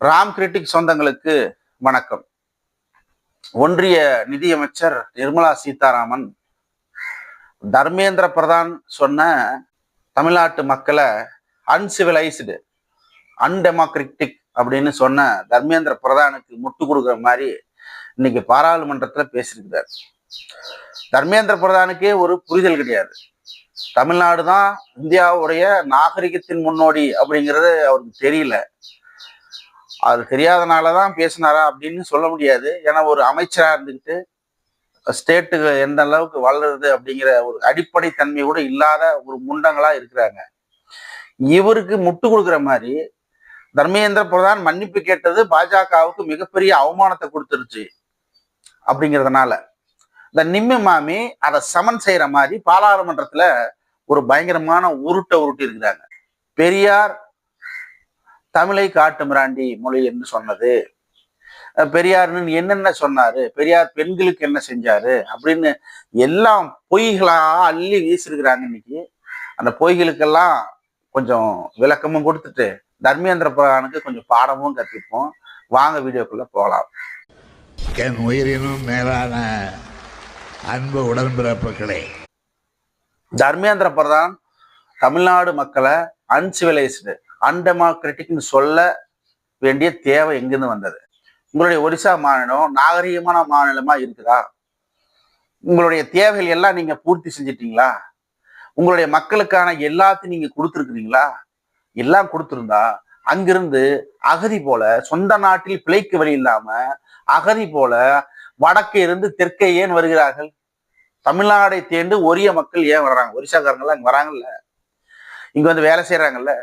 Ram critic சொந்தங்களுக்கு வணக்கம். ஒன்றிய நிதியமைச்சர் நிர்மலா சீதாராமன் தர்மேந்திர பிரதான் சொன்ன தமிழ்நாட்டு மக்களை அன்சிவிலைஸ்டு அன்டெமோக்ராட்டிக் அப்படின்னு சொன்ன தர்மேந்திர பிரதானுக்கு முட்டு கொடுக்குற மாதிரி இன்னைக்கு பாராளுமன்றத்தில் பேசியிருக்கிறார். தர்மேந்திர பிரதானுக்கே ஒரு புரிதல் கிடையாது. தமிழ்நாடு தான் இந்தியாவுடைய நாகரிகத்தின் முன்னோடி அப்படிங்கிறது அவருக்கு தெரியல. அது தெரியாதனாலதான் பேசினாரா அப்படின்னு சொல்ல முடியாது. ஏன்னா ஒரு அமைச்சரா இருந்துக்கிட்டு ஸ்டேட்டுக்கு எந்த அளவுக்கு வளருது அப்படிங்கிற ஒரு அடிப்படை தன்மை கூட இல்லாத ஒரு முண்டங்களா இருக்கிறாங்க. இவருக்கு முட்டு கொடுக்குற மாதிரி தர்மேந்திர பிரதான் மன்னிப்பு கேட்டது பாஜகவுக்கு மிகப்பெரிய அவமானத்தை கொடுத்துருச்சு. அப்படிங்கிறதுனால இந்த நிம்மி மாமி அதை சமன் செய்யற மாதிரி பாராளுமன்றத்துல ஒரு பயங்கரமான உருட்டி இருக்கிறாங்க. பெரியார் தமிழை காட்டு மிராண்டி மொழி என்று சொன்னது, பெரியார்னு என்னென்ன சொன்னாரு, பெரியார் பெண்களுக்கு என்ன செஞ்சாரு அப்படின்னு எல்லாம் பொய்களா அள்ளி வீசிருக்கிறாங்க. இன்னைக்கு அந்த பொய்களுக்கெல்லாம் கொஞ்சம் விளக்கமும் கொடுத்துட்டு தர்மேந்திர பிரதானுக்கு கொஞ்சம் பாடமும் கற்பிப்போம். வாங்க வீடியோக்குள்ள போகலாம். என் உயிரினும் மேலான அன்பு உடன்பிறப்புகளே, தர்மேந்திர பிரதான் தமிழ்நாடு மக்களை அன்சிவிலைஸ்டு அன்டெமோக்ராட்டிக்னு சொல்ல வேண்டிய தேவை எங்கிருந்து வந்தது? உங்களுடைய ஒரிசா மாநிலம் நாகரிகமான மாநிலமா இருக்குதா? உங்களுடைய தேவைகள் எல்லாம் நீங்க பூர்த்தி செஞ்சிட்டீங்களா? உங்களுடைய மக்களுக்கான எல்லாத்தையும் நீங்க கொடுத்துருக்குறீங்களா? எல்லாம் கொடுத்துருந்தா அங்கிருந்து அகதி போல சொந்த நாட்டில் பிழைக்கு வழி இல்லாம அகதி போல வடக்கே இருந்து தெற்கே ஏன் வருகிறார்கள்? தமிழ்நாடை தேர்ந்து ஒரிய மக்கள் ஏன் வர்றாங்க? ஒரிசாக்காரங்களாம் அங்க வராங்கல்ல, இங்க வந்து வேலை செய்யறாங்கல்ல.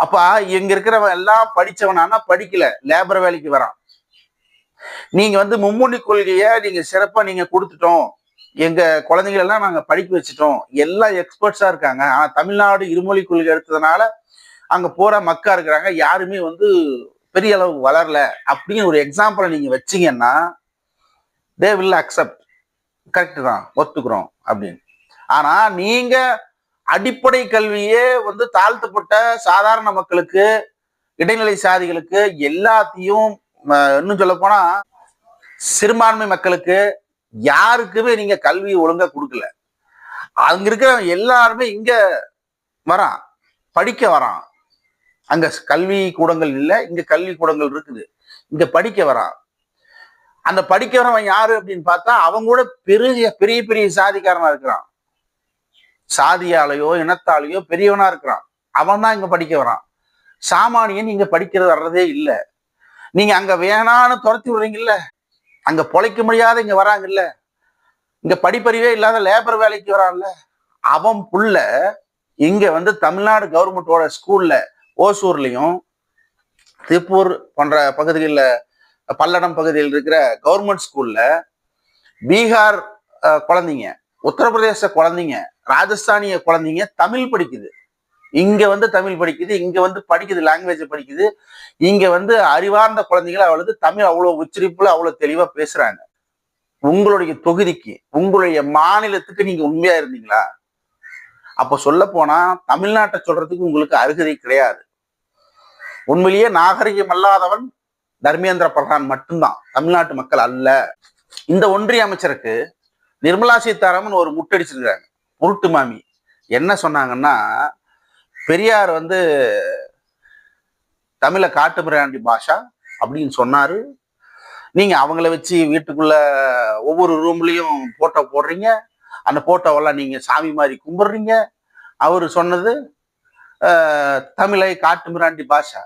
அப்ப இங்க இருக்கிறவன் எல்லாம் படிச்சவனானா படிக்கல, லேபர் வேலைக்கு வரான். நீங்க வந்து மும்மொழி கொள்கைய நீங்க சிறப்பா நீங்க கொடுத்துட்டோம், எங்க குழந்தைகள் எல்லாம் நாங்க படிக்க வச்சுட்டோம், எல்லாம் எக்ஸ்பர்ட்ஸா இருக்காங்க. ஆனா தமிழ்நாடு இருமொழி கொள்கை எடுத்ததுனால அங்க போற மக்கா இருக்கிறாங்க, யாருமே வந்து பெரிய அளவுக்கு வளரல அப்படின்னு ஒரு எக்ஸாம்பிளை நீங்க வச்சீங்கன்னா தே வில் அக்செப்ட். கரெக்டு தான், ஒத்துக்கிறோம் அப்படின்னு. ஆனா நீங்க அடிப்படை கல்வியே வந்து தாழ்த்தப்பட்ட சாதாரண மக்களுக்கு, இடைநிலை சாதிகளுக்கு, எல்லாத்தையும் இன்னும் சொல்ல போனா சிறுபான்மை மக்களுக்கு யாருக்குமே நீங்க கல்வி ஒழுங்கா கொடுக்கல. அங்க இருக்கிற எல்லாருமே இங்க வரான், படிக்க வரான். அங்க கல்வி கூடங்கள் இல்லை, இங்க கல்வி கூடங்கள் இருக்குது, இங்க படிக்க வரான். அந்த படிக்க வரவன் யாரு அப்படின்னு பார்த்தா அவங்க கூட பெரிய பெரிய பெரிய சாதிக்காரனா இருக்கிறான். சாதியாலேயோ இனத்தாலேயோ பெரியவனா இருக்கிறான், அவன் தான் இங்க படிக்க வரான். சாமானியன் இங்க படிக்கிறது வர்றதே இல்லை. நீங்க அங்க வேணான்னு துரத்தி விடுறீங்கல்ல, அங்க பொழைக்க முடியாத இங்க வராங்கல்ல, இங்க படிப்பறிவே இல்லாத லேபர் வேலைக்கு வரான்ல, அவன் புள்ள இங்க வந்து தமிழ்நாடு கவர்மெண்டோட ஸ்கூல்ல ஓசூர்லயும் திருப்பூர் போன்ற பகுதிகளில், பல்லடம் பகுதியில் இருக்கிற கவர்மெண்ட் ஸ்கூல்ல பீகார் குழந்தைங்க, உத்தரப்பிரதேச குழந்தைங்க, ராஜஸ்தானிய குழந்தைங்க தமிழ் படிக்குது. இங்க வந்து தமிழ் படிக்குது, இங்க வந்து படிக்குது, லாங்குவேஜ் படிக்குது. இங்க வந்து அறிவார்ந்த குழந்தைகள் அவளுக்கு தமிழ் அவ்வளவு உச்சரிப்புல அவ்வளவு தெளிவா பேசுறாங்க. உங்களுடைய தொகுதிக்கு, உங்களுடைய மாநிலத்துக்கு நீங்க உண்மையா இருந்தீங்களா? அப்ப சொல்ல போனா தமிழ்நாட்டை சொல்றதுக்கு உங்களுக்கு அருகதை கிடையாது. உண்மையிலேயே நாகரிகம் அல்லாதவன் தர்மேந்திர பிரதான் மட்டும்தான், தமிழ்நாட்டு மக்கள் அல்ல. இந்த ஒன்றிய அமைச்சருக்கு நிர்மலா சீதாராமன் ஒரு முட்டடிச்சிருக்காங்க. உருட்டு மாமி என்ன சொன்னாங்கன்னா, பெரியார் வந்து தமிழை காட்டு மிராண்டி பாஷா அப்படின்னு சொன்னாரு. நீங்க அவங்கள வச்சு வீட்டுக்குள்ள ஒவ்வொரு ரூம்லயும் போட்டோ போடுறீங்க, அந்த போட்டோவெல்லாம் நீங்க சாமி மாதிரி கும்பிடுறீங்க. அவரு சொன்னது தமிழை காட்டு மிராண்டி பாஷா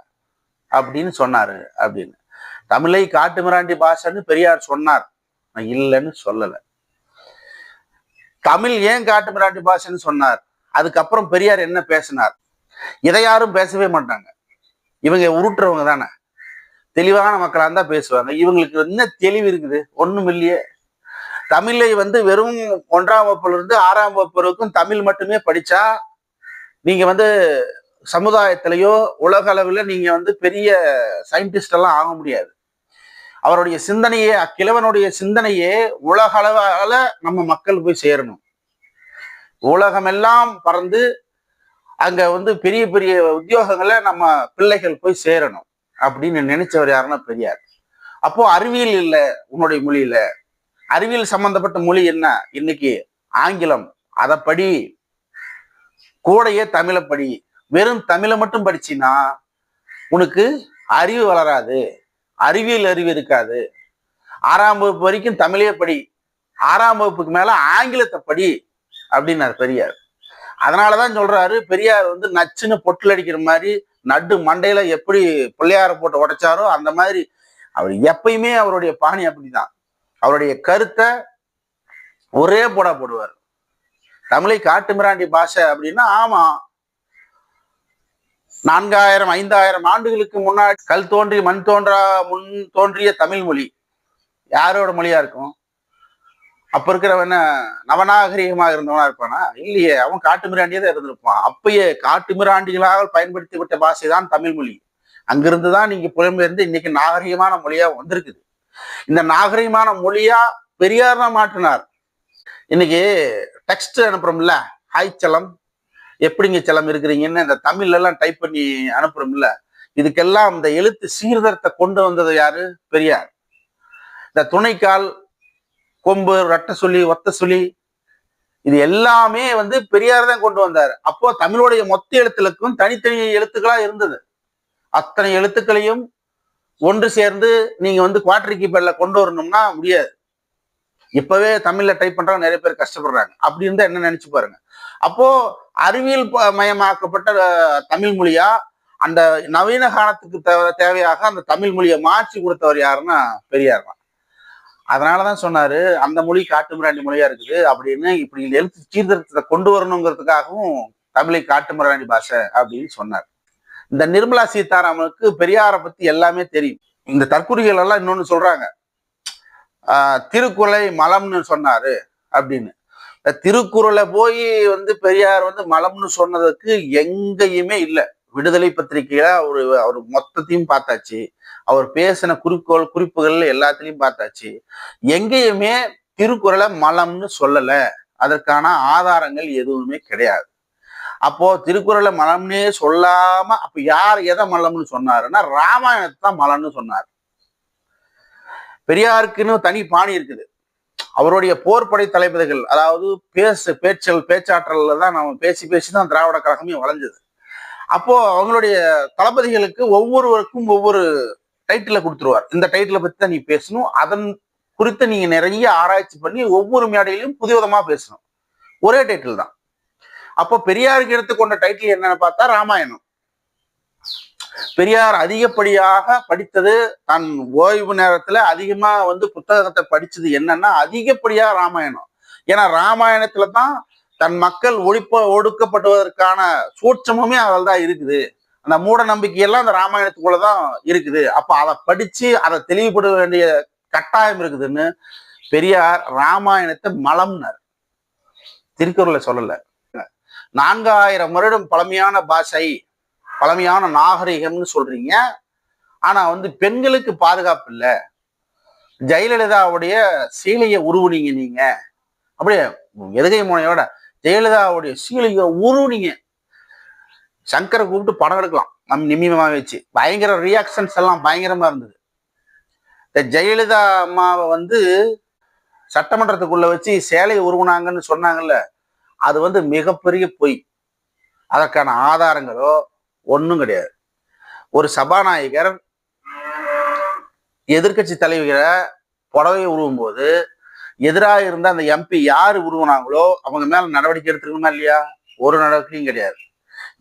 அப்படின்னு சொன்னாரு அப்படின்னு. தமிழை காட்டு மிராண்டி பாஷான்னு பெரியார் சொன்னார், நான் இல்லைன்னு சொல்லலை. தமிழ் ஏன் காட்டு மிராண்டி பாஷைன்னு சொன்னார், அதுக்கப்புறம் பெரியார் என்ன பேசினார், இதை யாரும் பேசவே மாட்டாங்க. இவங்க உருட்டுறவங்க தானே, தெளிவான மக்களாக இருந்தா பேசுவாங்க. இவங்களுக்கு என்ன தெளிவு இருக்குது? ஒண்ணும் இல்லையே. தமிழை வந்து வெறும் 1ஆம் வகுப்புல இருந்து 6ஆம் வகுப்பு வரைக்கும் தமிழ் மட்டுமே படிச்சா நீங்க வந்து சமுதாயத்திலேயோ உலக அளவில் நீங்க வந்து பெரிய சயின்டிஸ்ட் எல்லாம் ஆக முடியாது. அவருடைய சிந்தனையே, அக்கிழவனுடைய சிந்தனையே உலக அளவால நம்ம மக்கள் போய் சேரணும். உலகமெல்லாம் பறந்து அங்க வந்து பெரிய பெரிய உத்தியோகங்களை நம்ம பிள்ளைகள் போய் சேரணும். அப்படின்னு நினைச்சவர் யாருன்னா பெரியார். அப்போ அறிவியல் இல்லை உன்னுடைய மொழியில, அறிவியல் சம்பந்தப்பட்ட மொழி என்ன இன்னைக்கு? ஆங்கிலம். அதை படி, கூடையே தமிழை படி. வெறும் தமிழை மட்டும் படிச்சின்னா உனக்கு அறிவு வளராது, அறிவியல் அறிவு இருக்காது. 6ஆம் வகுப்பு வரைக்கும் தமிழே படி, 6ஆம் வகுப்புக்கு மேல ஆங்கிலத்தை படி அப்படின்னாரு பெரியார். அதனாலதான் சொல்றாரு, பெரியார் வந்து நச்சுன்னு பொட்டில் அடிக்கிற மாதிரி நடு மண்டையில எப்படி பிள்ளையார போட்டு உடைச்சாரோ அந்த மாதிரி அவர் எப்பயுமே அவருடைய பாணி அப்படிதான். அவருடைய கருத்தை ஒரே போடா போடுவார். தமிழை காட்டு மிராண்டி பாஷை அப்படின்னா, ஆமா 4000 5000 ஆண்டுகளுக்கு முன்னாடி கல் தோன்றி மண் முன் தோன்றிய தமிழ் மொழி யாரோட மொழியா இருக்கும்? அப்ப இருக்கிறவன நவநாகரிகமாக இருந்தவனா இருப்பானா? இல்லையே, அவன் காட்டு மிராண்டியே தான் இருந்திருப்பான். அப்பயே காட்டு மிராண்டிகளாக பயன்படுத்தி விட்ட பாஷை தான் தமிழ் மொழி. அங்கிருந்துதான் நீங்க புலம்பெயர்ந்து இன்னைக்கு நாகரிகமான மொழியா வந்திருக்குது. இந்த நாகரிகமான மொழியா பெரியார் தான் மாற்றினார். இன்னைக்கு டெக்ஸ்ட் அனுப்புறோம்ல, ஹாய் செல்லம், எப்படிங்க செல்லம் இருக்கிறீங்கன்னு இந்த தமிழ்ல எல்லாம் டைப் பண்ணி அனுப்புறோம்ல, இதுக்கெல்லாம் இந்த எழுத்து சீர்திருத்தத்தை கொண்டு வந்தது யாரு? பெரியார். இந்த துணைக்கால், கொம்பு, ரெட்ட சொல்லி, ஒத்த சொல்லி, இது எல்லாமே வந்து பெரியார் தான் கொண்டு வந்தார். அப்போ தமிழுடைய மொத்த எழுத்துக்களுக்கும் தனித்தனி எழுத்துக்களா இருந்தது. அத்தனை எழுத்துக்களையும் ஒன்று சேர்ந்து நீங்க வந்து குவாட்ரி கீபேர்ல கொண்டு வரணும்னா முடியாது. இப்பவே தமிழ்ல டைப் பண்றவங்க நிறைய பேர் கஷ்டப்படுறாங்க. அப்படி இருந்தா என்ன நினைச்சு பாருங்க. அப்போ அறிவியல் மயமாக்கப்பட்ட தமிழ் மொழியா அந்த நவீன காலத்துக்கு தேவையாக அந்த தமிழ் மொழியை மாற்றி கொடுத்தவர் யாருன்னா பெரியார் தான். அதனாலதான் சொன்னாரு, அந்த மொழி காட்டு மிராண்டி மொழியா இருக்குது அப்படின்னு. இப்படி எழுத்து சீர்திருத்தத்தை கொண்டு வரணுங்கிறதுக்காகவும் தமிழை காட்டு மிராண்டி பாஷை அப்படின்னு சொன்னார். இந்த நிர்மலா சீதாராமனுக்கு பெரியாரை பத்தி எல்லாமே தெரியும். இந்த தற்குறிகள் எல்லாம் இன்னொன்னு சொல்றாங்க, திருக்குறளை மலம்னு சொன்னாரு அப்படின்னு. திருக்குறளை போய் வந்து பெரியார் வந்து மலம்னு சொன்னதுக்கு எங்கேயுமே இல்லை. விடுதலை பத்திரிகையில அவர் மொத்தத்தையும் பார்த்தாச்சு, அவர் பேசின குறிப்புகள் எல்லாத்திலையும் பார்த்தாச்சு. எங்கேயுமே திருக்குறளை மலம்னு சொல்லல, அதற்கான ஆதாரங்கள் எதுவுமே கிடையாது. அப்போ திருக்குறளை மலம்னே சொல்லாம அப்ப யார் எதை மலம்னு சொன்னாருன்னா ராமாயணத்தை தான் மலம்னு சொன்னார். பெரியாருக்குன்னு தனி பாணி இருக்குது. அவருடைய போர்படை தளபதிகள், அதாவது பேச்சாற்றல்ல தான் நம்ம பேசிதான் திராவிட கழகமே வளைஞ்சது. அப்போ அவங்களுடைய தளபதிகளுக்கு ஒவ்வொருவருக்கும் ஒவ்வொரு டைட்டில கொடுத்துருவார். இந்த டைட்டிலை பத்தி தான் நீ பேசணும், அதன் குறித்து நீங்க நிறைய ஆராய்ச்சி பண்ணி ஒவ்வொரு மேடையிலையும் புதுவிதமா பேசணும். ஒரே டைட்டில் தான். அப்போ பெரியாருக்கு எடுத்துக்கொண்ட டைட்டில் என்னன்னு பார்த்தா ராமாயணம். பெரியார் அதிகப்படியாக படித்தது, தன் ஓய்வு நேரத்துல அதிகமா வந்து புத்தகத்தை படிச்சது என்னன்னா அதிகப்படியா ராமாயணம். ஏன்னா ராமாயணத்துல தான் தன் மக்கள் ஒடுக்கப்படுவதற்கான சூட்சமுமே அதில் தான் இருக்குது. அந்த மூட நம்பிக்கையெல்லாம் அந்த ராமாயணத்துக்குள்ளதான் இருக்குது. அப்ப அதை படிச்சு அதை தெளிவுபட வேண்டிய கட்டாயம் இருக்குதுன்னு பெரியார் ராமாயணத்தை மலம்னார், திருக்குறளை சொல்லல. 4000 வருடம் பழமையான பாஷை, பழமையான நாகரிகம்னு சொல்றீங்க, ஆனா வந்து பெண்களுக்கு பாதுகாப்பு இல்லை. ஜெயலலிதாவுடைய சீலையை உருவுனீங்க நீங்க, அப்படியே எதுகை முனையோட ஜெயலலிதாவுடைய சீலையை உருவுனீங்க. சங்கரை கூப்பிட்டு படம் எடுக்கலாம் நம்ம நிமியமா வச்சு, பயங்கர ரியாக்ஷன்ஸ் எல்லாம் பயங்கரமா இருந்தது. இந்த ஜெயலலிதா அம்மாவை வந்து சட்டமன்றத்துக்குள்ள வச்சு சேலையை உருவுனாங்கன்னு சொன்னாங்கல்ல, அது வந்து மிகப்பெரிய பொய். அதற்கான ஆதாரங்களோ ஒன்றும் கிடையாது. ஒரு சபாநாயகர் எதிர்கட்சி தலைவரை புடவை உருவும் போது எதிராக இருந்த அந்த எம்பி யாரு உருவனாங்களோ அவங்க மேல நடவடிக்கை எடுத்துக்கணுமா இல்லையா? ஒரு நடவடிக்கையும் கிடையாது.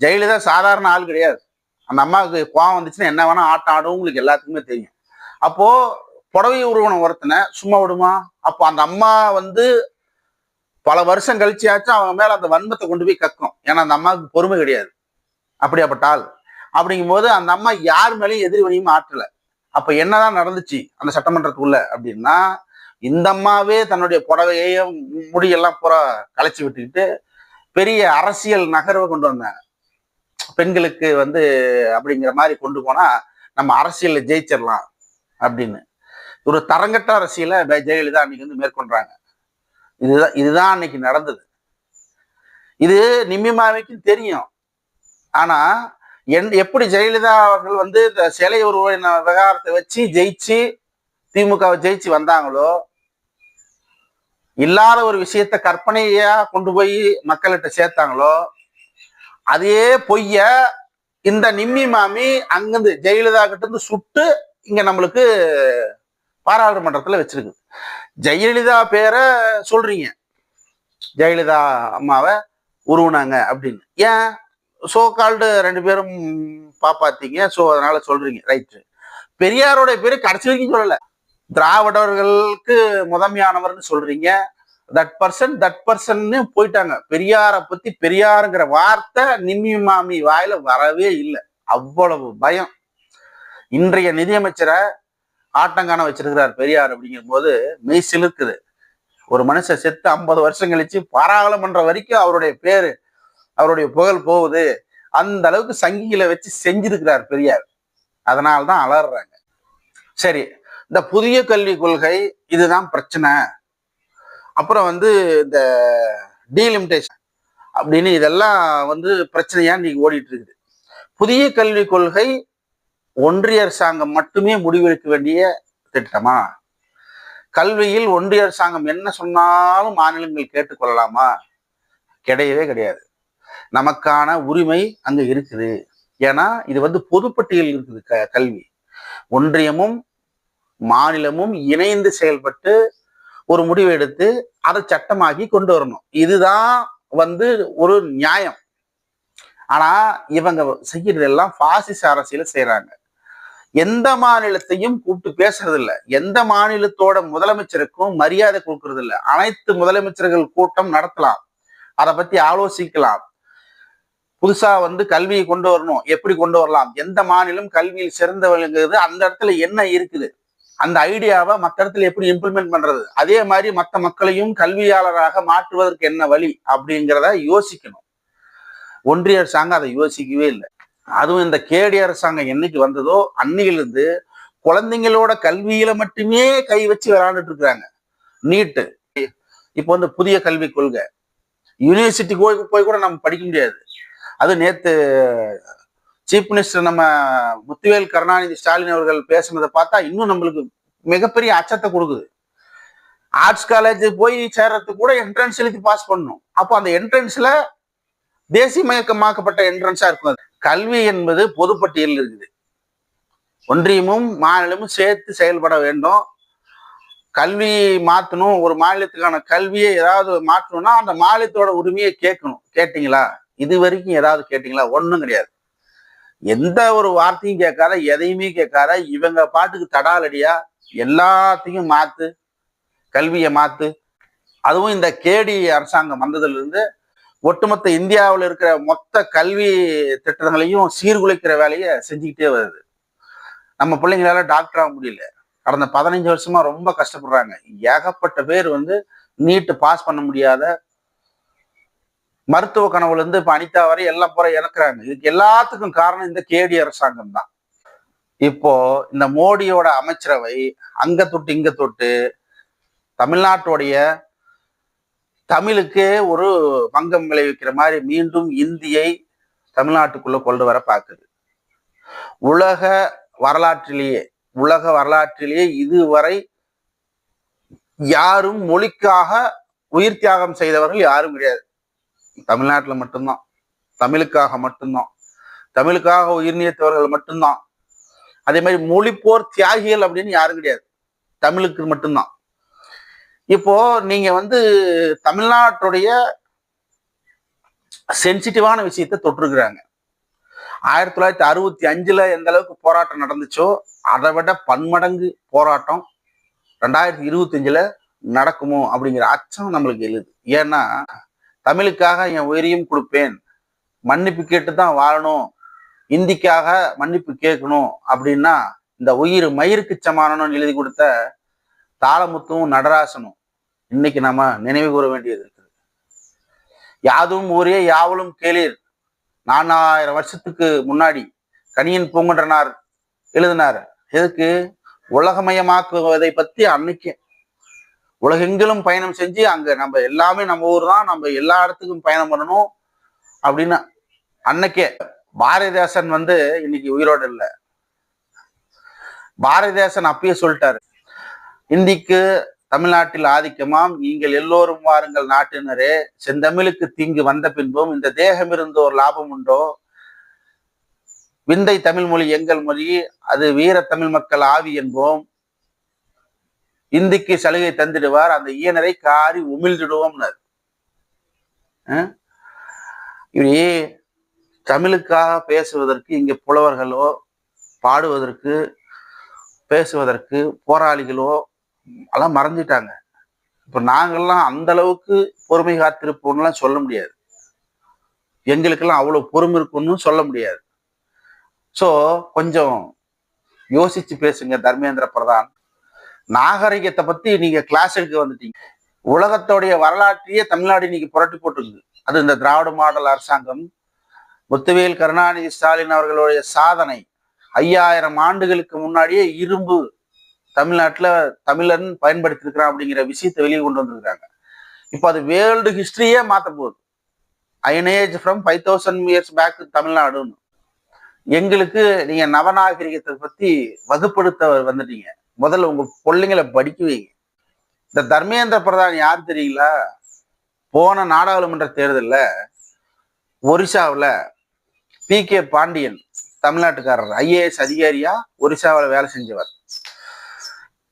ஜெயலலிதா சாதாரண ஆள் கிடையாது. அந்த அம்மாவுக்கு கோவம் வந்துச்சுன்னா என்ன வேணா ஆட்டம் ஆடும், உங்களுக்கு எல்லாத்துக்குமே தெரியும். அப்போ புடவை உருவன ஒருத்தனை சும்மா விடுமா? அப்போ அந்த அம்மா வந்து பல வருஷம் கழிச்சியாச்சும் அவங்க மேல அந்த வன்மத்தை கொண்டு போய் கக்கும். ஏன்னா அந்த அம்மாவுக்கு பொறுமை கிடையாது, அப்படியாப்பட்ட ஆள். அப்படிங்கும் போது அந்த அம்மா யார் மேலேயும் எதிர்வினையும் ஆற்றல. அப்ப என்னதான் நடந்துச்சு அந்த சட்டமன்றத்துக்குள்ள அப்படின்னா, இந்த அம்மாவே தன்னுடைய புடவையையும் முடியெல்லாம் பூரா கலைச்சி விட்டுக்கிட்டு பெரிய அரசியல் நகர்வை கொண்டு வந்தாங்க. பெண்களுக்கு வந்து அப்படிங்கிற மாதிரி கொண்டு போனா நம்ம அரசியல்ல ஜெயிச்சிடலாம் அப்படின்னு ஒரு தரங்கட்ட அரசியலை ஜெயலலிதா அன்னைக்கு வந்து மேற்கொண்டாங்க. இதுதான் அன்னைக்கு நடந்தது. இது நிம்மிமாவைக்கும் தெரியும். ஆனா எப்படி ஜெயலலிதா அவர்கள் வந்து இந்த சிலை உருவான விவகாரத்தை வச்சு ஜெயிச்சு திமுகவை ஜெயிச்சு வந்தாங்களோ, இல்லாத ஒரு விஷயத்த கற்பனையா கொண்டு போய் மக்கள்கிட்ட சேர்த்தாங்களோ, அதே பொய்ய இந்த நிம்மி மாமி அங்கிருந்து ஜெயலலிதா கிட்ட இருந்து சுட்டு இங்க நம்மளுக்கு பாராளுமன்றத்துல வச்சிருக்கு. ஜெயலலிதா பேரை சொல்றீங்க, ஜெயலலிதா அம்மாவை உருவுனாங்க அப்படின்னு. ஏன் சோ கால்டு 2 பேரும் பாப்பாத்தீங்க, சோ அதனால சொல்றீங்க, ரைட்டு. பெரியாரோட பேரு கடைசி வரைக்கும் சொல்லல. திராவிடர்களுக்கு முதன்மையானவர்னு சொல்றீங்க, தட் பர்சன் போயிட்டாங்க. பெரியாரை பத்தி பெரியாருங்கிற வார்த்தை நிம்மி மாமி வாயில வரவே இல்லை. அவ்வளவு பயம். இன்றைய நிதியமைச்சரை ஆட்டங்கான வச்சிருக்கிறார் பெரியார் அப்படிங்கும் போது மெய் சிலிர்க்குது. ஒரு மனுஷன் செத்து 50 வருஷம் கழிச்சு பாராளுமன்றம் வரைக்கும் அவருடைய பேரு, அவருடைய புகழ் போகுது. அந்த அளவுக்கு சங்கிகளை வச்சு செஞ்சிருக்கிறார் பெரியார். அதனால்தான் அலறாங்க. சரி, இந்த புதிய கல்விக் கொள்கை இதுதான் பிரச்சனை. அப்புறம் வந்து இந்த டீலிமிட்டேஷன் அப்படின்னு இதெல்லாம் வந்து பிரச்சனையா இன்னைக்கு ஓடிட்டு இருக்குது. புதிய கல்விக் கொள்கை ஒன்றிய அரசாங்கம் மட்டுமே முடிவெடுக்க வேண்டிய திட்டமா? கல்வியில் ஒன்றிய அரசாங்கம் என்ன சொன்னாலும் மாநிலங்கள் கேட்டுக்கொள்ளலாமா? கிடையவே கிடையாது. நமக்கான உரிமை அங்க இருக்குது. ஏன்னா இது வந்து பொதுப்பட்டியல் இருக்குது. கல்வி ஒன்றியமும் மாநிலமும் இணைந்து செயல்பட்டு ஒரு முடிவு எடுத்து அதை சட்டமாக்கி கொண்டு வரணும். இதுதான் வந்து ஒரு நியாயம். ஆனா இவங்க செய்யறதெல்லாம் பாசிச அரசியல செய்யறாங்க. எந்த மாநிலத்தையும் கூப்பிட்டு பேசுறது இல்லை. எந்த மாநிலத்தோட முதலமைச்சருக்கும் மரியாதை கொடுக்கறது இல்லை. அனைத்து முதலமைச்சர்கள் கூட்டம் நடத்தலாம், அதை பத்தி ஆலோசிக்கலாம். புதுசா வந்து கல்வியை கொண்டு வரணும், எப்படி கொண்டு வரலாம், எந்த மாநிலம் கல்வியில் சிறந்தவங்கிறது, அந்த இடத்துல என்ன இருக்குது, அந்த ஐடியாவை மற்ற இடத்துல எப்படி இம்ப்ளிமெண்ட் பண்றது, அதே மாதிரி மற்ற மக்களையும் கல்வியாளராக மாற்றுவதற்கு என்ன வழி அப்படிங்கிறத யோசிக்கணும். ஒன்றிய அரசாங்கம் அதை யோசிக்கவே இல்லை. அதுவும் இந்த கேடி அரசாங்கம் என்னைக்கு வந்ததோ அன்னையிலிருந்து குழந்தைங்களோட கல்வியில மட்டுமே கை வச்சு விளையாண்டுட்டு இருக்கிறாங்க. நீட்டு, இப்போ வந்து புதிய கல்விக் கொள்கை, யூனிவர்சிட்டி போய் கூட நம்ம படிக்க முடியாது. அது நேத்து சீஃப் மினிஸ்டர் நம்ம முத்துவேல் கருணாநிதி ஸ்டாலின் அவர்கள் பேசுனதை பார்த்தா இன்னும் நம்மளுக்கு மிகப்பெரிய அச்சத்தை கொடுக்குது. ஆர்ட்ஸ் காலேஜ் போய் சேர்றதுக்கு கூட என்ட்ரன்ஸ் எழுதி பாஸ் பண்ணணும். அப்போ அந்த என்ட்ரன்ஸ்ல தேசியமயமாக்கப்பட்ட என்ட்ரன்ஸா இருக்கும். கல்வி என்பது பொதுப்பட்டியல் இருக்குது. ஒன்றியமும் மாநிலமும் சேர்த்து செயல்பட வேண்டும். கல்வி மாற்றணும், ஒரு மாநிலத்துக்கான கல்வியை ஏதாவது மாற்றணும்னா அந்த மாநிலத்தோட உரிமையை கேட்கணும். கேட்டீங்களா? இது வரைக்கும் ஏதாவது கேட்டீங்களா? ஒன்றும் கிடையாது. எந்த ஒரு வார்த்தையும் கேட்காத, எதையுமே கேட்காத இவங்க பாட்டுக்கு தடாலடியா எல்லாத்தையும் மாத்து, கல்வியை மாத்து. அதுவும் இந்த கேடி அரசாங்கம் வந்ததுல இருந்து ஒட்டுமொத்த இந்தியாவில் இருக்கிற மொத்த கல்வி திட்டங்களையும் சீர்குலைக்கிற வேலையை செஞ்சுக்கிட்டே வருது. நம்ம பிள்ளைங்களால டாக்டர் ஆக முடியல. கடந்த 15 வருஷமா ரொம்ப கஷ்டப்படுறாங்க. ஏகப்பட்ட பேர் வந்து நீட்டு பாஸ் பண்ண முடியாத மருத்துவ கனவுல இருந்து இப்ப அனிதா வரை எல்லாம் போற இறக்குறாங்க. இதுக்கு எல்லாத்துக்கும் காரணம் இந்த கேடி அரசாங்கம் தான். இப்போ இந்த மோடியோட அமைச்சரவை அங்க தொட்டு இங்க தொட்டு தமிழ்நாட்டுடைய தமிழுக்கே ஒரு பங்கம் விளைவிக்கிற மாதிரி மீண்டும் இந்தியை தமிழ்நாட்டுக்குள்ள கொண்டு வர பார்க்குது. உலக வரலாற்றிலேயே இதுவரை யாரும் மொழிக்காக உயிர் தியாகம் செய்தவர்கள் யாரும் கிடையாது. தமிழ்நாட்டில் மட்டும்தான், தமிழுக்காக மட்டும்தான், தமிழுக்காக உயிர் நீத்தவர்கள் மட்டும்தான். அதே மாதிரி மொழிப்போர் தியாகிகள் அப்படின்னு யாரும் கிடையாது, தமிழுக்கு மட்டும்தான். இப்போ நீங்க வந்து தமிழ்நாட்டுடைய சென்சிட்டிவான விஷயத்தை தொற்றுக்கிறாங்க. 1965 எந்த அளவுக்கு போராட்டம் நடந்துச்சோ அதை விட பன்மடங்கு போராட்டம் 2025 நடக்குமோ அப்படிங்கிற அச்சம் நம்மளுக்கு எழுது. ஏன்னா தமிழுக்காக என் உயிரையும் கொடுப்பேன், மன்னிப்பு கேட்டு தான் வாழணும், இந்திக்காக மன்னிப்பு கேட்கணும் அப்படின்னா இந்த உயிர் மயிருக்கு சமானம்னு எழுதி கொடுத்த தாளமுத்தும் நடராசனும் இன்னைக்கு நம்ம நினைவு கூற வேண்டியது இருக்குது. யாதும் ஊரே யாவலும் கேளீர் 4000 வருஷத்துக்கு முன்னாடி கணியன் பூங்குன்றனார் எழுதினார். எதுக்கு? உலகமயமாக்குவதை பத்தி. அன்னைக்கு உலகெங்கிலும் பயணம் செஞ்சு அங்க நம்ம எல்லாமே நம்ம ஊர் தான், நம்ம எல்லா இடத்துக்கும் பயணம் பண்ணணும் அப்படின்னு அன்னைக்கே பாரதிதாசன் வந்து இன்னைக்கு உயிரோடு இல்லை. பாரதிதாசன் அப்பயே சொல்லிட்டாரு, இந்திக்கு தமிழ்நாட்டில் ஆதிக்கமாம், நீங்கள் எல்லோரும் வாருங்கள் நாட்டினரே, செந்தமிழுக்கு தீங்கு வந்த பின்பும் இந்த தேகம் இருந்தோர் லாபம் உண்டோ, விந்தை தமிழ் மொழி எங்கள் மொழி, அது வீர தமிழ் மக்கள் ஆவி என்போம், இந்திக்கு சலுகை தந்திடுவார், அந்த ஈயனரை காரி உமிழ்ந்துடுவோம்னார். இப்படி தமிழுக்காக பேசுவதற்கு இங்க புலவர்களோ, பாடுவதற்கு பேசுவதற்கு போராளிகளோ எல்லாம் மறைஞ்சிட்டாங்க. இப்ப நாங்கெல்லாம் அந்த அளவுக்கு பொறுமை காத்திருப்போம்லாம் சொல்ல முடியாது. எங்களுக்கெல்லாம் அவ்வளவு பொறுமை இருக்குன்னு சொல்ல முடியாது. சோ கொஞ்சம் யோசிச்சு பேசுங்க தர்மேந்திர பிரதான். நாகரிகத்தை பத்தி நீங்க கிளாஸ் எடுக்க வந்துட்டீங்க. உலகத்தோடைய வரலாற்றையே தமிழ்நாடு இன்னைக்கு புரட்டி போட்டுருக்குது. அது இந்த திராவிட மாடல் அரசாங்கம், முத்துவேல் கருணாநிதி ஸ்டாலின் அவர்களுடைய சாதனை. 5000 ஆண்டுகளுக்கு முன்னாடியே இரும்பு தமிழ்நாட்டுல தமிழன் பயன்படுத்தி இருக்கிறான் அப்படிங்கிற விஷயத்தை வெளியே கொண்டு வந்திருக்காங்க. இப்போ அது வேர்ல்டு ஹிஸ்டரியே மாத்த போகுது. Iron age from 5000 years back தமிழ்நாடுன்னு. எங்களுக்கு நீங்க நவநாகரிகத்தை பத்தி வகுப்படுத்த வந்துட்டீங்க. முதல்ல உங்க பிள்ளைங்களை படிக்க வைங்க. இந்த தர்மேந்திர பிரதான் யார் தெரியுங்களா? போன நாடாளுமன்ற தேர்தலில் ஒரிசாவில் PK பாண்டியன், தமிழ்நாட்டுக்காரர், IAS அதிகாரியா ஒரிசாவில் வேலை செஞ்சவர்.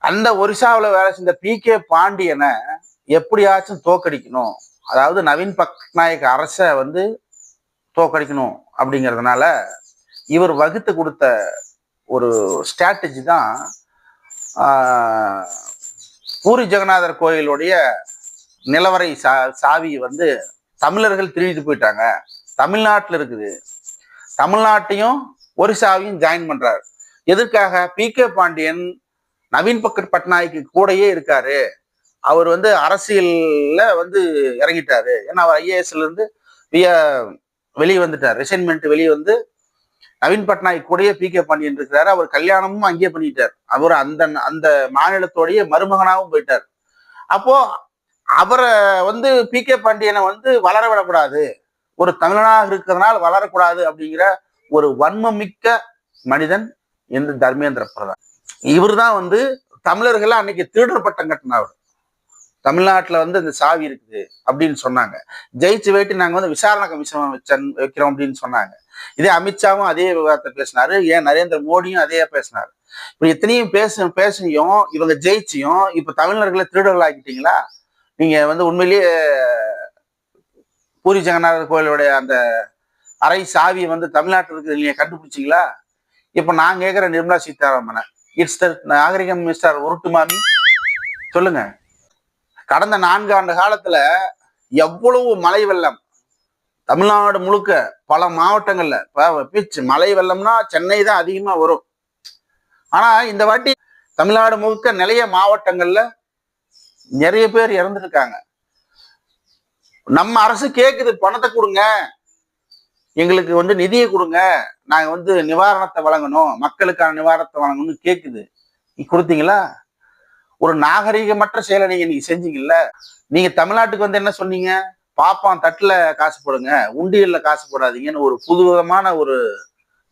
அந்த ஒரிசாவில் வேலை செஞ்ச PK பாண்டியனை எப்படியாச்சும் தோக்கடிக்கணும், அதாவது நவீன் பட்நாயக் அரசை வந்து தோக்கடிக்கணும் அப்படிங்கிறதுனால இவர் வகுத்து கொடுத்த ஒரு ஸ்ட்ராட்டஜி தான் பூரி ஜெகநாதர் கோயிலுடைய நிலவரை சாவி வந்து தமிழர்கள் திருடிட்டு போயிட்டாங்க, தமிழ்நாட்டில் இருக்குது, தமிழ்நாட்டையும் ஒரிசாவையும் ஜாயின் பண்றாரு. எதற்காக? PK பாண்டியன் நவீன் பட்நாயக்கு கூடயே இருக்காரு. அவர் வந்து அரசியல்ல வந்து இறங்கிட்டாரு. ஏன்னா அவர் IASல இருந்து வெளியே வந்துட்டார், ரிசைன்மெண்ட் வெளியே வந்து நவீன் பட்நாயக் கூடயே PK பாண்டியன் இருக்கிறாரு. அவர் கல்யாணமும் அங்கேயே பண்ணிட்டார். அவர் அந்த அந்த மாநிலத்தோடைய மருமகனாகவும் போயிட்டார். அப்போ அவரை வந்து PK பாண்டியனை வந்து வளர விடக்கூடாது, ஒரு தமிழனாக இருக்கிறதுனால வளரக்கூடாது அப்படிங்கிற ஒரு வன்மமிக்க மனிதன் என்று தர்மேந்திர பிரதான். இவர் தான் வந்து தமிழர்கள் அன்னைக்கு திருடர் பட்டம் கட்டினவர். தமிழ்நாட்டில் வந்து இந்த சாவி இருக்குது அப்படின்னு சொன்னாங்க. ஜெயிச்சு வைட்டு நாங்கள் வந்து விசாரணை கமிஷன் வைக்கிறோம் அப்படின்னு சொன்னாங்க. இதே அமித்ஷாவும் அதே விவகாரத்தை பேசினாரு. ஏன் நரேந்திர மோடியும் அதே பேசினாரு. இப்ப எத்தனையும் பேசியும் இவங்க ஜெயிச்சியும் இப்ப தமிழர்களை திருடர்கள் ஆக்கிட்டீங்களா? நீங்க வந்து உண்மையிலேயே பூரி ஜெகநாதர் கோயிலுடைய அந்த அரை சாவியை வந்து தமிழ்நாட்டில் இருக்குது நீங்க கண்டுபிடிச்சிங்களா? இப்ப நான் கேட்கிற நிர்மலா சீதாராமனை, இட்ஸ் த நாகரிகம் மிஸ்டர் உருட்டு மாமி, சொல்லுங்க. கடந்த 4 ஆண்டு காலத்துல எவ்வளவு மழை வெள்ளம் தமிழ்நாடு முழுக்க பல மாவட்டங்கள்ல மழை வெள்ளம்னா சென்னை தான் அதிகமா வரும். ஆனா இந்த வாட்டி தமிழ்நாடு முழுக்க நிறைய மாவட்டங்கள்ல நிறைய பேர் இறந்துருக்காங்க. நம்ம அரசு கேக்குது, பணத்தை கொடுங்க, எங்களுக்கு வந்து நிதியை கொடுங்க, நாங்க வந்து நிவாரணத்தை வழங்கணும், மக்களுக்கான நிவாரணத்தை வழங்கணும்னு கேக்குது. நீ கொடுத்தீங்களா? ஒரு நாகரிகமற்ற செயலை நீங்க செஞ்சீங்கல்ல. நீங்க தமிழ்நாட்டுக்கு வந்து என்ன சொன்னீங்க? பாப்பான் தட்டுல காசு போடுங்க, உண்டியல்ல காசு போடாதீங்கன்னு ஒரு புதுவிதமான ஒரு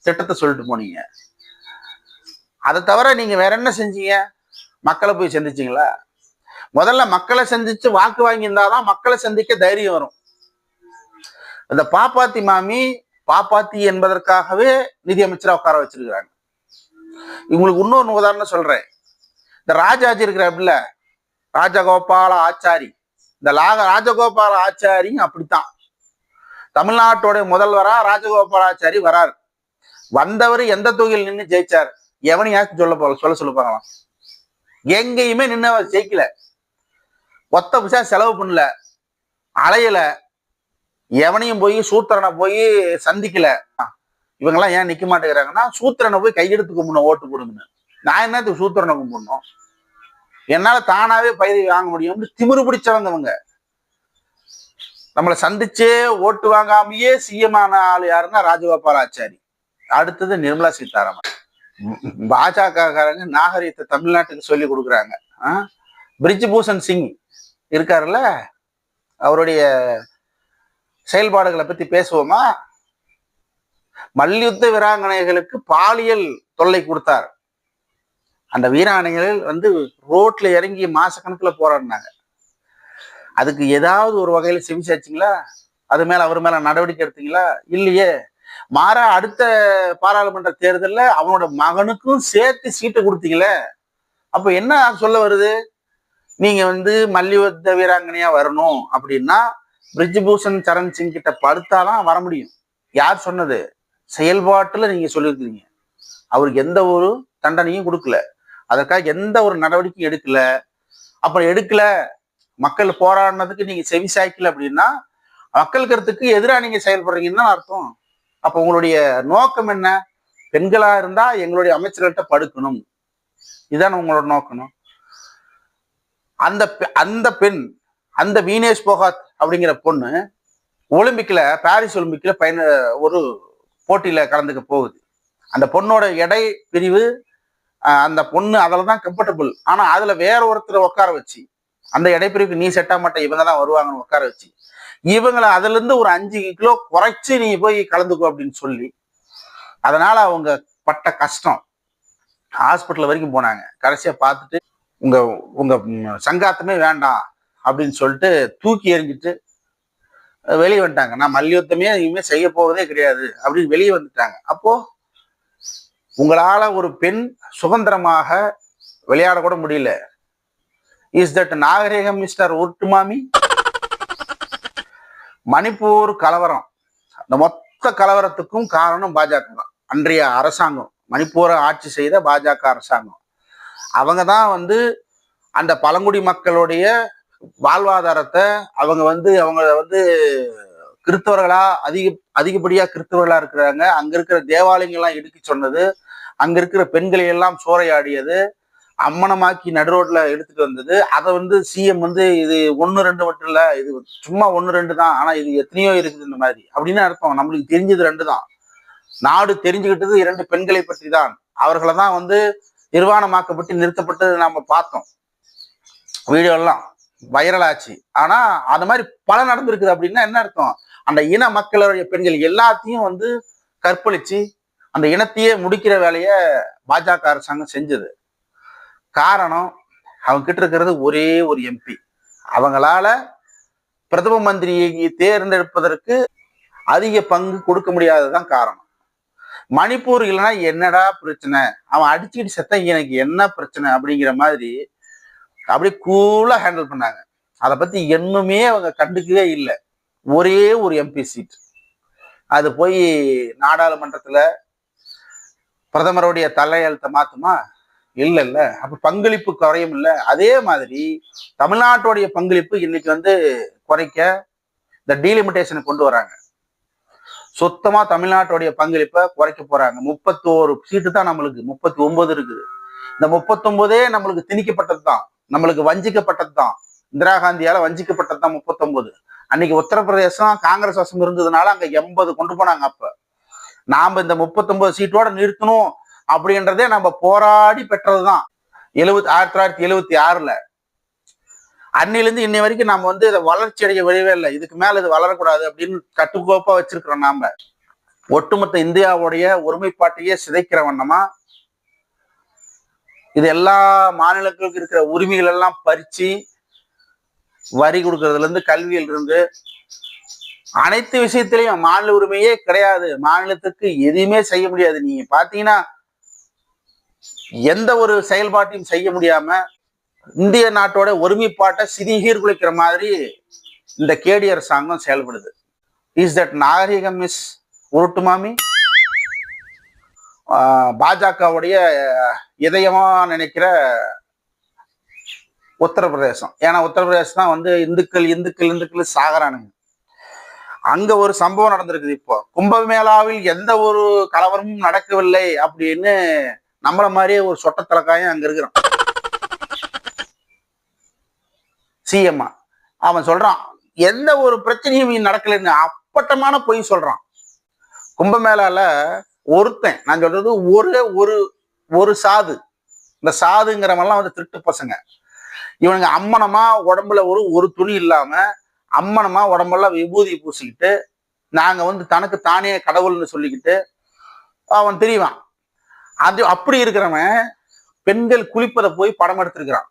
திட்டத்தை சொல்லிட்டு போனீங்க. அதை தவிர நீங்க வேற என்ன செஞ்சீங்க? மக்களை போய் சந்திச்சீங்களா? முதல்ல மக்களை சந்திச்சு வாக்கு வாங்கி இருந்தாதான் மக்களை சந்திக்க தைரியம் வரும். இந்த பாப்பாத்தி மாமி பாப்பாத்தி என்பதற்காகவே நிதி அமைச்சரா உட்கார வச்சிருக்கிறாங்க. இவங்களுக்கு இன்னொரு உதாரணம் சொல்றேன். இந்த ராஜாஜி இருக்கிறாப்புல, ராஜகோபால ஆச்சாரி, இந்த ராஜகோபால ஆச்சாரியும் அப்படித்தான். தமிழ்நாட்டோட முதல்வரா ராஜகோபாலாச்சாரி வராரு. வந்தவர் எந்த தொகையில் நின்று ஜெயிச்சார்? எவனையாச்சும் சொல்ல பாக்கலாம். எங்கேயுமே நின்று அவர் ஜெயிக்கல. ஒத்த பைசா செலவு பண்ணல, அலையல, எவனையும் போய் சூத்திரனை போய் சந்திக்கல. இவங்கெல்லாம் ஏன் நிக்க மாட்டேங்கிறாங்கன்னா, சூத்திரனை போய் கையெடுத்து கும்பிடணும் ஓட்டு போடுங்கன்னு. நான் என்னத்துக்கு சூத்திரனை கும்பிடணும்? என்னால தானாவே பதவி வாங்க முடியும்னு திமிரு பிடிச்சவங்க இவங்க. நம்மளை சந்திச்சே ஓட்டு வாங்காமையே CM ஆன ஆள் யாருன்னா ராஜகோபாலாச்சாரி. அடுத்தது நிர்மலா சீதாராமன். பாஜகக்காரங்க நாகரிகத்தை தமிழ்நாட்டுக்கு சொல்லி கொடுக்குறாங்க. பிரிஜ்பூஷன் சிங் இருக்காருல்ல, அவருடைய செயல்பாடுகளை பத்தி பேசுவோமா? மல்யுத்த வீராங்கனைகளுக்கு பாலியல் தொல்லை கொடுத்தார். அந்த வீராங்கனைகள் வந்து ரோட்ல இறங்கி மாசக்கணக்கில் போராடினாங்க. அதுக்கு ஏதாவது ஒரு வகையில செவிச்சாச்சுங்களா? அது மேல அவர் மேல நடவடிக்கை எடுத்தீங்களா? இல்லையே. மாறா அடுத்த பாராளுமன்ற தேர்தலில் அவனோட மகனுக்கும் சேர்த்து சீட்டு கொடுத்தீங்களே. அப்ப என்ன சொல்ல வருது? நீங்க வந்து மல்யுத்த வீராங்கனையா வரணும் அப்படின்னா பிரிஜ்பூஷன் சரண் சிங் கிட்ட படுத்தாதான் வர முடியும். யார் சொன்னது? செயல்பாட்டுல நீங்க சொல்லியிருக்கீங்க. அவருக்கு எந்த ஒரு தண்டனையும் கொடுக்கல, அதற்காக எந்த ஒரு நடவடிக்கையும் எடுக்கல. அப்புறம் எடுக்கல, மக்கள் போராடினதுக்கு நீங்க செவி சாய்க்கல அப்படின்னா மக்கள் கருத்துக்கு எதிராக நீங்க செயல்படுறீங்கன்னு தான் அர்த்தம். அப்ப உங்களுடைய நோக்கம் என்ன? பெண்களா இருந்தா எங்களுடைய அமைச்சர்கள்ட்ட படுக்கணும், இதான் உங்களோட நோக்கணும். அந்த பெண், அந்த வீனேஷ் போகாத் அப்படிங்கிற பொண்ணு ஒலிம்பிக்ல, பாரிஸ் ஒலிம்பிக்ல ஒரு போட்டியில கலந்துக்க போகுது. அந்த பொண்ணோட எடை பிரிவு, அந்த பொண்ணு அதில் தான் கம்ஃபர்டபுள். ஆனா அதுல வேற ஒருத்தரை உட்கார வச்சு, அந்த எடைப்பிரிவுக்கு நீ செட்டா மாட்ட, இவங்க தான் வருவாங்கன்னு உட்கார வச்சு, இவங்களை அதுல இருந்து ஒரு 5 கிலோ குறைச்சு நீ போய் கலந்துக்கோ அப்படின்னு சொல்லி, அதனால அவங்க பட்ட கஷ்டம். ஹாஸ்பிட்டல் வரைக்கும் போனாங்க. கடைசியா பார்த்துட்டு உங்க உங்க சங்காத்தமே வேண்டாம் அப்படின்னு சொல்லிட்டு தூக்கி எறிஞ்சிட்டு வெளியே வந்துட்டாங்க. நான் மல்யுத்தமே இனிமே செய்ய போவதே கிடையாது அப்படின்னு வெளியே வந்துட்டாங்க. அப்போ உங்களால ஒரு பெண் சுதந்திரமாக விளையாட கூட முடியல. இஸ் தட் நாகரிகம் மிஸ்டர் உருட்டுமாமி? மணிப்பூர் கலவரம், அந்த மொத்த கலவரத்துக்கும் காரணம் பாஜக தான். அன்றைய அரசாங்கம், மணிப்பூரை ஆட்சி செய்த பாஜக அரசாங்கம். அவங்க தான் வந்து அந்த பழங்குடி மக்களுடைய வாழ்வாதாரத்தை அவங்க வந்து கிறிஸ்தவர்களா அதிகப்படியா கிறிஸ்தவர்களா இருக்கிறாங்க. அங்க இருக்கிற தேவாலயங்கள்லாம் இடுக்கி சொன்னது, அங்க இருக்கிற பெண்களை எல்லாம் சூறையாடியது, அம்மனமாக்கி நடுரோட்ல எடுத்துட்டு வந்தது. அதை வந்து சிஎம் வந்து இது 1-2 மட்டும் இல்ல, இது சும்மா 1-2 தான், ஆனா இது எத்தனையோ இருக்குது இந்த மாதிரி அப்படின்னு அர்த்தம். நம்மளுக்கு தெரிஞ்சது 2 தான். நாடு தெரிஞ்சுக்கிட்டது 2 பெண்களை பற்றி தான். அவர்களை தான் வந்து நிர்வாணமாக்கப்பட்டு நிறுத்தப்பட்டு நாம பார்த்தோம், வீடியோ எல்லாம் வைரல் ஆச்சு. ஆனா அந்த மாதிரி பல நடந்திருக்குது. அப்படின்னா என்ன அர்த்தம்? அந்த இன மக்களுடைய பெண்கள் எல்லாத்தையும் வந்து கற்பழிச்சு அந்த இனத்தையே முடிக்கிற வேலையை பாஜக அரசாங்கம் செஞ்சது. காரணம், அவங்க கிட்ட இருக்கிறது ஒரே ஒரு எம்பி. அவங்களால பிரதம மந்திரியை தேர்ந்தெடுப்பதற்கு அதிக பங்கு கொடுக்க முடியாததுதான் காரணம். மணிப்பூர் இல்லைன்னா என்னடா பிரச்சனை, அவன் அடிச்சுக்கிட்டு செத்த எனக்கு என்ன பிரச்சனை அப்படிங்கிற மாதிரி அப்படியே கூலா ஹேண்டில் பண்ணாங்க. அதை பத்தி இன்னுமே அவங்க கண்டுக்கவே இல்லை. ஒரே ஒரு எம்பி சீட், அது போய் நாடாளுமன்றத்துல பிரதமருடைய தலையெழுத்தை மாத்துமா? இல்ல. அப்ப பங்களிப்பு குறையும் இல்ல. அதே மாதிரி தமிழ்நாட்டுடைய பங்களிப்பு இன்னைக்கு வந்து குறைக்க இந்த டீலிமிட்டேஷனை கொண்டு வராங்க. சுத்தமா தமிழ்நாட்டுடைய பங்களிப்பை குறைக்க போறாங்க. 31 சீட்டு தான் நம்மளுக்கு, 39 இருக்குது. இந்த 39 நம்மளுக்கு திணிக்கப்பட்டது தான், நம்மளுக்கு வஞ்சிக்கப்பட்டது தான். இந்திரா காந்தியால வஞ்சிக்கப்பட்டது தான் 39. அன்னைக்கு உத்தரப்பிரதேசம் காங்கிரஸ் வசம் இருந்ததுனால அங்க 80 கொண்டு போனாங்க. அப்ப நாம இந்த 39 சீட்டோட நிறுத்தணும் அப்படின்றதே நம்ம போராடி பெற்றதுதான். 1976ல. அன்னிலிருந்து இன்னை வரைக்கும் நம்ம வந்து இதை வளர்ச்சி அடைய விழவே இல்லை. இதுக்கு மேல இது வளரக்கூடாது அப்படின்னு கட்டுக்கோப்பா வச்சிருக்கிறோம். நாம ஒட்டுமொத்த இந்தியாவுடைய ஒருமைப்பாட்டையே சிதைக்கிற வண்ணமா இது எல்லா மாநிலங்களுக்கு இருக்கிற உரிமைகள் எல்லாம் பறிச்சு, வரி கொடுக்கறதுல இருந்து கல்வியில இருந்து அனைத்து விஷயத்திலையும் மாநில உரிமையே கிடையாது. மாநிலத்துக்கு எதுவுமே செய்ய முடியாது. நீங்க பாத்தீங்கன்னா எந்த ஒரு செயல்பாட்டையும் செய்ய முடியாம இந்திய நாட்டோட ஒருமைப்பாட்டை சீர்குலைக்கிற மாதிரி இந்த கேடி அரசாங்கம் செயல்படுது. இஸ் தட் நாகரிகம் மிஸ் உருட்டுமாமி? பாஜகவுடைய இதயமா நினைக்கிற உத்தரப்பிரதேசம். ஏன்னா உத்தரப்பிரதேசம் தான் வந்து இந்துக்கள் சாகரானுங்க. அங்க ஒரு சம்பவம் நடந்திருக்குது. இப்போ கும்பமேளாவில் எந்த ஒரு கலவரமும் நடக்கவில்லை அப்படின்னு நம்மள மாதிரியே ஒரு சொட்ட தலைக்காயும் அங்க இருக்கிறான் சிஎம்மா. அவன் சொல்றான் எந்த ஒரு பிரச்சனையும் நடக்கலைன்னு அப்பட்டமான பொய் சொல்றான். கும்பமேளால ஒருத்தன், நான் சொல்றது ஒரு சாது, இந்த சாதுங்கிறவெல்லாம் வந்து திருட்டு பசங்க. இவனுங்க அம்மனமா உடம்புல ஒரு துணி இல்லாம அம்மனமா உடம்பெல்லாம் விபூதி பூசிக்கிட்டு நாங்க வந்து தனக்கு தானே கடவுள்னு சொல்லிக்கிட்டு அவன் தெரியுவான். அது அப்படி இருக்கிறவன் பெண்கள் குளிப்பதை போய் படம் எடுத்திருக்கிறான்,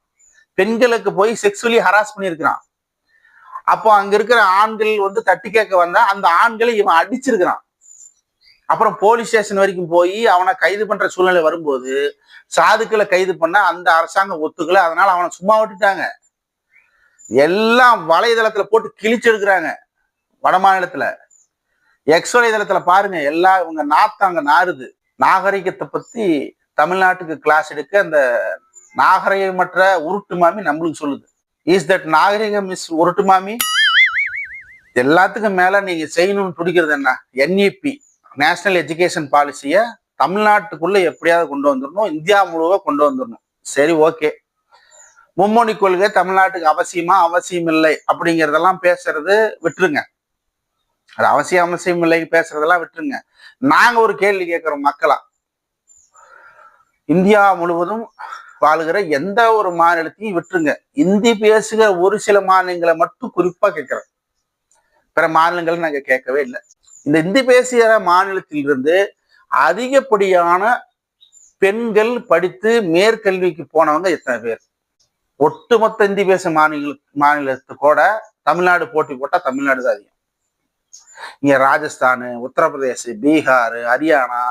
பெண்களுக்கு போய் செக்ஸுவலி ஹராஸ் பண்ணியிருக்கிறான். அப்போ அங்க இருக்கிற ஆண்கள் வந்து தட்டி கேட்க வந்தா அந்த ஆண்களை இவன் அடிச்சிருக்கிறான். அப்புறம் போலீஸ் ஸ்டேஷன் வரைக்கும் போய் அவனை கைது பண்ற சூழ்நிலை வரும்போது சாதுக்களை கைது பண்ண அந்த அரசாங்கம் ஒத்துக்கல. அதனால அவனை சும்மா விட்டுட்டாங்க. எல்லாம் வலைதளத்துல போட்டு கிழிச்செடுக்கிறாங்க. வட மாநிலத்துல எக்ஸ் வலைதளத்துல பாருங்க, எல்லா இவங்க நாத்தாங்க நாறுது. நாகரிகத்தை பத்தி தமிழ்நாட்டுக்கு கிளாஸ் எடுக்க அந்த நாகரிகமற்ற உருட்டு மாமி நம்மளுக்கு சொல்லுது. இஸ் தட் நாகரிகம் இஸ் உருட்டு மாமி? எல்லாத்துக்கும் மேல நீங்க செய்யணும்னு துடிக்கிறது என்ன? NEP நேஷனல் எஜுகேஷன் பாலிசியை தமிழ்நாட்டுக்குள்ள எப்படியாவது கொண்டு வந்துடணும், இந்தியா முழுவ கொண்டு வந்துடணும். சரி, ஓகே. மும்மொழி கொள்கை தமிழ்நாட்டுக்கு அவசியமா அவசியம் இல்லை அப்படிங்கிறதெல்லாம் பேசுறது விட்டுருங்க. அது அவசியம் இல்லை பேசுறதெல்லாம் விட்டுருங்க. நாங்க ஒரு கேள்வி கேட்கிறோம் மக்களா. இந்தியா முழுவதும் வாழுகிற எந்த ஒரு மாநிலத்தையும் விட்டுருங்க, இந்தி பேசுகிற ஒரு சில மாநிலங்களை மட்டும் குறிப்பா கேட்கிறேன். பிற மாநிலங்கள் நாங்க கேட்கவே இல்லை. இந்த இந்தி பேசுகிற மாநிலத்திலிருந்து அதிகப்படியான பெண்கள் படித்து மேற்கல்விக்கு போனவங்க எத்தனை பேர்? ஒட்டுமொத்த இந்தி பேசும் மாநிலத்துக்கூட தமிழ்நாடு போட்டி போட்டா தமிழ்நாடு தான் அதிகம். இங்க ராஜஸ்தான், உத்தரப்பிரதேச, பீகார், ஹரியானா,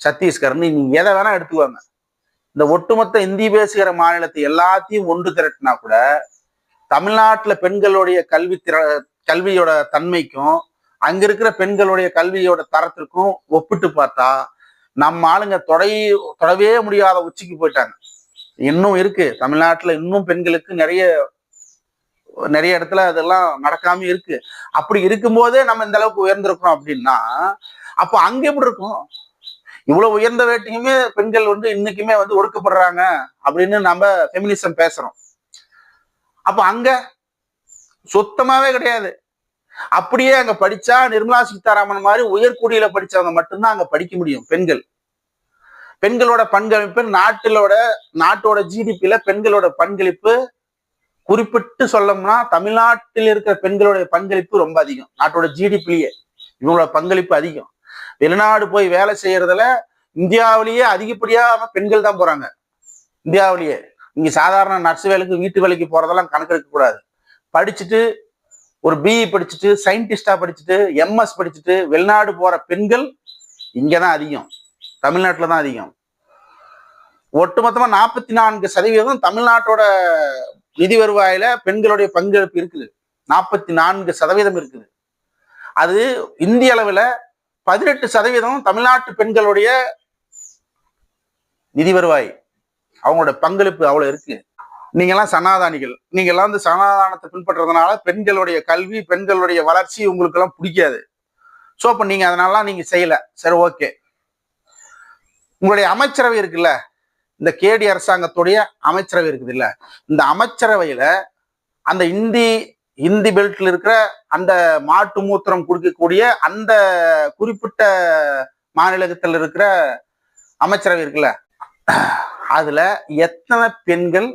சத்தீஸ்கர்னு நீங்க எதை வேணா எடுத்துக்குவாங்க. இந்த ஒட்டுமொத்த இந்தி பேசுகிற மாநிலத்தை எல்லாத்தையும் ஒன்று திரட்டினா கூட தமிழ்நாட்டுல பெண்களுடைய கல்வியோட தன்மைக்கும் அங்க இருக்கிற பெண்களுடைய கல்வியோட தரத்திற்கும் ஒப்பிட்டு பார்த்தா நம்ம ஆளுங்க தொடவே முடியாத உச்சிக்கு போயிட்டாங்க. இன்னும் இருக்கு தமிழ்நாட்டுல, இன்னும் பெண்களுக்கு நிறைய இடத்துல அதெல்லாம் நடக்காம இருக்கு. அப்படி இருக்கும்போதே நம்ம இந்த அளவுக்கு உயர்ந்திருக்கிறோம் அப்படின்னா அப்ப அங்க எப்படி இருக்கும்? இவ்வளவு உயர்ந்த வேட்டையுமே பெண்கள் வந்து இன்னைக்குமே வந்து ஒடுக்கப்படுறாங்க அப்படின்னு நம்ம ஃபெமினிசம் பேசுறோம். அப்ப அங்க சுத்தமாவே கிடையாது. அப்படியே அங்க படிச்சா நிர்மலா சீதாராமன் மாதிரி உயர்குடியில படிச்சவங்க மட்டும்தான் அங்க படிக்க முடியும். பெண்களோட பங்களிப்பு நாட்டோட GDP-ல பெண்களோட பங்களிப்பு குறிப்பிட்டு சொல்லணும்னா தமிழ்நாட்டில் இருக்கிற பெண்களுடைய பங்களிப்பு ரொம்ப அதிகம். நாட்டோட GDP-லயே இவங்களோட பங்களிப்பு அதிகம். வெளிநாடு போய் வேலை செய்யறதுல இந்தியாவிலேயே அதிகப்படியான பெண்கள் தான் போறாங்க. இந்தியாவிலேயே இங்க சாதாரண நர்ஸ் வேலைக்கு, வீட்டு வேலைக்கு போறதெல்லாம் கணக்கு எடுக்க கூடாது. படிச்சுட்டு ஒரு BE படிச்சுட்டு, சயின்டிஸ்டா படிச்சுட்டு, MS படிச்சுட்டு வெளிநாடு போற பெண்கள் இங்கதான் அதிகம், தமிழ்நாட்டுல தான் அதிகம். ஒட்டுமொத்தமா 44% தமிழ்நாட்டோட நிதி வருவாயில பெண்களுடைய பங்களிப்பு இருக்குது. 44% இருக்குது. அது இந்திய அளவுல 18% தமிழ்நாட்டு பெண்களுடைய நிதி வருவாய், அவங்களோட பங்களிப்பு அவ்வளவு இருக்கு. நீங்க எல்லாம் சனாதானிகள், நீங்க எல்லாம் வந்து சனாதானத்தை பின்பற்றுறதுனால பெண்களுடைய கல்வி, பெண்களுடைய வளர்ச்சி உங்களுக்கு எல்லாம் பிடிக்காது. சோ அப்ப நீங்க அதனால நீங்க செய்யல. சரி, ஓகே. உங்களுடைய அமைச்சரவை இருக்குல்ல, இந்த கேடி அரசாங்கத்துடைய அமைச்சரவை இருக்குது இல்ல, இந்த அமைச்சரவையில அந்த இந்தி பெல்ட்ல இருக்கிற அந்த மாட்டு மூத்திரம் குடிக்கக்கூடிய அந்த குறிப்பிட்ட மாநிலத்தில் இருக்கிற அமைச்சரவை இருக்குல்ல, அதுல எத்தனை பெண்கள்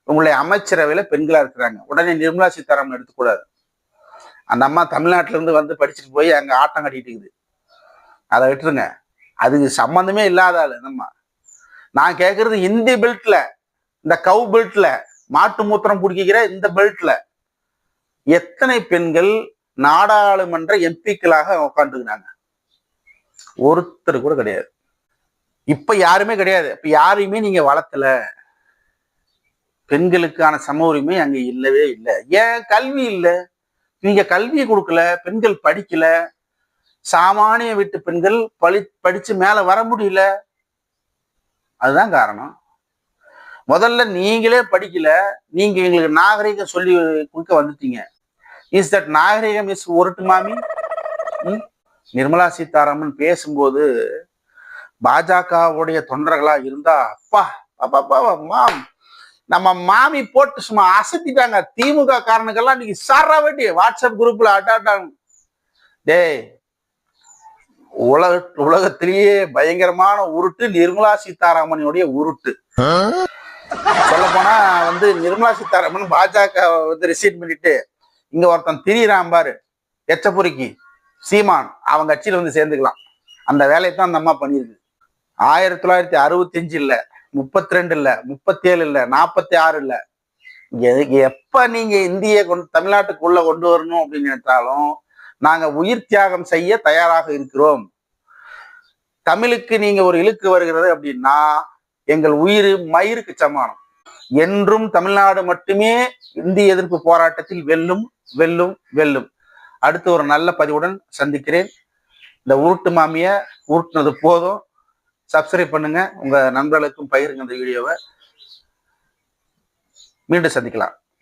உங்களுடைய அமைச்சரவையில பெண்களா இருக்கிறாங்க? உடனே நிர்மலா சீதாராமன் எடுத்துக்கூடாது. அந்த அம்மா தமிழ்நாட்டுல இருந்து வந்து படிச்சுட்டு போய் அங்க ஆட்டம் கட்டிட்டு இருக்குது, அதை விட்டுருங்க. அதுக்கு சம்பந்தமே இல்லாத ஆளு நம்ம. நான் கேட்கறது இந்தி பெல்ட்ல, இந்த கவு பெல்ட்ல, மாட்டு மூத்திரம் குடிக்கிற இந்த பெல்ட்ல எத்தனை பெண்கள் நாடாளுமன்ற MP-க்களாக உட்காந்துருக்காங்க? ஒருத்தர் கூட கிடையாது. இப்ப யாருமே கிடையாது. இப்ப யாரையுமே நீங்க வளர்த்தல. பெண்களுக்கான சம உரிமை அங்க இல்லவே இல்லை. ஏன்? கல்வி இல்லை. நீங்க கல்வியை கொடுக்கல, பெண்கள் படிக்கல. சாமானிய வீட்டு பெண்கள் படிச்சு மேல வர முடியல. அதுதான் காரணம். முதல்ல நீங்களே படிக்கல, நீங்க எங்களுக்கு நாகரிகம் சொல்லி கொடுக்க வந்துட்டீங்க. இஸ் தட் நாகரிகம் இஸ் உருட்டு மாமி? நிர்மலா சீதாராமன் பேசும்போது பாஜகவுடைய தொண்டர்களா இருந்தா அப்பா மாம், நம்ம மாமி போட்டு சும்மா அசத்திட்டாங்க. திமுக காரணங்கள்லாம் நீங்க சாரா வேண்டி வாட்ஸ்அப் குரூப்ல அட்டாட்டாங்க. டேய், உலகத்திலேயே பயங்கரமான உருட்டு நிர்மலா சீதாராமனுடைய உருட்டு. சொல்ல போனா வந்து நிர்மலா சீதாராமன் பாஜக வந்து ரிசீட் பண்ணிட்டு இங்க ஒருத்தன் திரியிறான் பாரு, எச்சபுரிக்கு சீமான், அவன் கட்சியில வந்து சேர்ந்துக்கலாம். அந்த வேலையை தான் அந்த அம்மா பண்ணியிருக்கு. 1965 இல்ல, 32 இல்ல, 37 இல்ல, 46 இல்ல, எப்ப நீங்க இந்திய தமிழ்நாட்டுக்குள்ள கொண்டு வரணும் அப்படின்னு நினைச்சாலும் நாங்க உயிர் தியாகம் செய்ய தயாராக இருக்கிறோம். தமிழுக்கு நீங்க ஒரு இழுக்கு வருகிறது அப்படின்னா எங்கள் உயிர் மயிருக்கு சமானம். என்றும் தமிழ்நாடு மட்டுமே இந்திய எதிர்ப்பு போராட்டத்தில் வெல்லும் வெல்லும் வெல்லும். அடுத்து ஒரு நல்ல பதிவுடன் சந்திக்கிறேன். இந்த உருட்டு மாமிய உருட்டுனது போதும். சப்ஸ்கிரைப் பண்ணுங்க, உங்க நண்பர்களுக்கும் பகிருங்க இந்த வீடியோவை. மீண்டும் சந்திக்கலாம்.